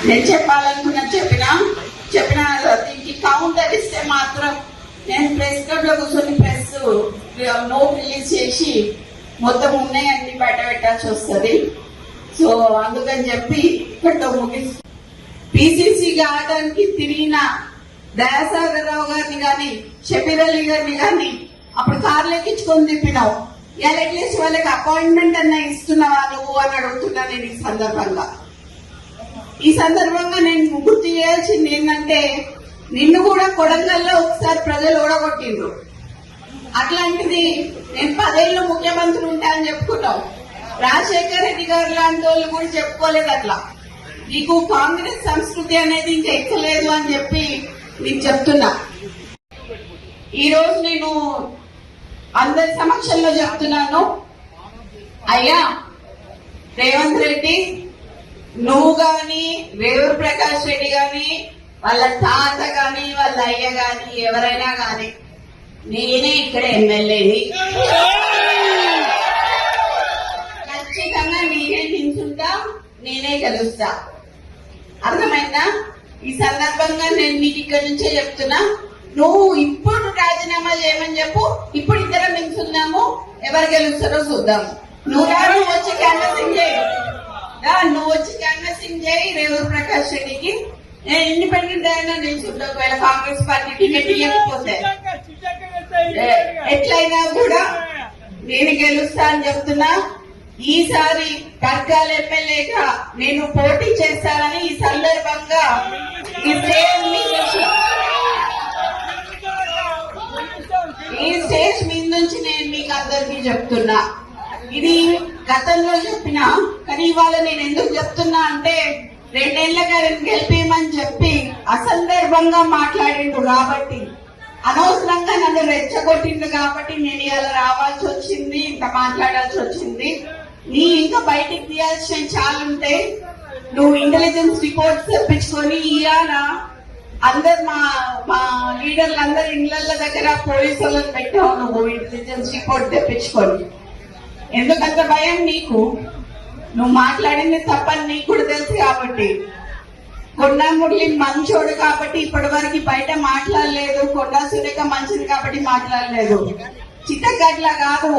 నేను చెప్పాలనుకున్నా చెప్పిన దీనికి కౌంటర్ ఇస్తే మాత్రం నేను ప్రెస్ క్లబ్ లో కూర్చొని ప్రెస్ నోట్ రిలీజ్ చేసి మొత్తం ఉన్నాయన్నీ బయట పెట్టాల్సి వస్తుంది. సో అందుకని చెప్పి ఇక్కడ ముగిసి పిసిసి కావడానికి తిరిగిన దయాసాగర్ రావు గారిని గాని షబీర్ అలీ గారిని గాని అప్పుడు కార్లు ఎక్కించుకొని తిప్పినావు. ఇలా అట్లీస్ట్ వాళ్ళకి అపాయింట్మెంట్ అన్న ఇస్తున్నావా నువ్వు అని అడుగుతున్నా. నేను ఈ సందర్భంగా నేను గుర్తు చేయాల్సింది ఏంటంటే నిన్ను కూడా కొడంగల్లో ఒకసారి ప్రజలు ఓడగొట్టిండ్రు. అట్లాంటిది నేను 10 ఏళ్ళు ముఖ్యమంత్రి ఉంటా అని చెప్పుకున్నావు. రాజశేఖర్ రెడ్డి గారు లాంటి వాళ్ళు కూడా చెప్పుకోలేదు అట్లా. నీకు కాంగ్రెస్ సంస్కృతి అనేది ఇంకా ఎక్కలేదు అని చెప్పి నీకు చెప్తున్నా. ఈ రోజు నేను అందరి సమక్షంలో చెప్తున్నాను, అయ్యా రేవంత్ రెడ్డి, నువ్వు గాని రేవూరు ప్రకాష్ రెడ్డి గాని వాళ్ళ తాత గాని వాళ్ళ అయ్య గాని ఎవరైనా గాని నేనే ఇక్కడ ఎమ్మెల్యేని, ఖచ్చితంగా నేనే నించుంటా, నేనే గెలుస్తా. అర్థమైందా? ఈ సందర్భంగా నేను నీకు ఇక్కడ నుంచే చెప్తున్నా, నువ్వు ఇప్పుడు రాజీనామా చేయమని చెప్పు. ఇప్పుడు ఇద్దరం నించున్నాము, ఎవరు గెలుస్తారో చూద్దాము. నువ్వు వచ్చి క్యాన్వసింగ్ చేయి, నువ్వు వచ్చి క్యాన్వసింగ్ చేయి రేవూరు ప్రకాష్ రెడ్డికి. నేను ఇండిపెండెంట్ అయినా నిల్చుంటా. ఒకవేళ కాంగ్రెస్ పార్టీ టికెట్ ఇవ్వకపోతే ఎట్లయినా కూడా నేను గెలుస్తా అని చెప్తున్నా. ఈసారి పర్కాల ఎమ్మెల్యేగా నేను పోటీ చేస్తానని ఈ సందర్భంగా ఈ స్టేజ్ మీద నుంచి నేను మీకు అందరికీ చెప్తున్నా. ఇది గతంలో చెప్పినా, కానీ ఇవాళ నేను ఎందుకు చెప్తున్నా అంటే 2 ఏళ్లగా గెలిపేయమని చెప్పి అసందర్భంగా మాట్లాడిండు కాబట్టి, అనవసరంగా నన్ను రెచ్చగొట్టిండు కాబట్టి నేను ఇలా రావాల్సి వచ్చింది, ఇంత మాట్లాడాల్సి వచ్చింది. నీ ఇంకా బయటికి తీయాల్సిన చాలా ఉంటే నువ్వు ఇంటెలిజెన్స్ రిపోర్ట్స్ తెప్పించుకొని ఇవాళ అందరు మా లీడర్లు అందరు ఇళ్ల దగ్గర పోలీసు వాళ్ళని పెట్టావు. నువ్వు ఇంటెలిజెన్స్ రిపోర్ట్ తెప్పించుకొని ఎందుకంత భయం నీకు? నువ్వు మాట్లాడింది తప్పని నీకు కూడా తెలుసు కాబట్టి. కొండా మురళి మంచోడు కాబట్టి ఇప్పటి వరకు బయట మాట్లాడలేదు. కొండా సురేఖ మంచిది కాబట్టి మాట్లాడలేదు. చిత్తగట్ల కాదు,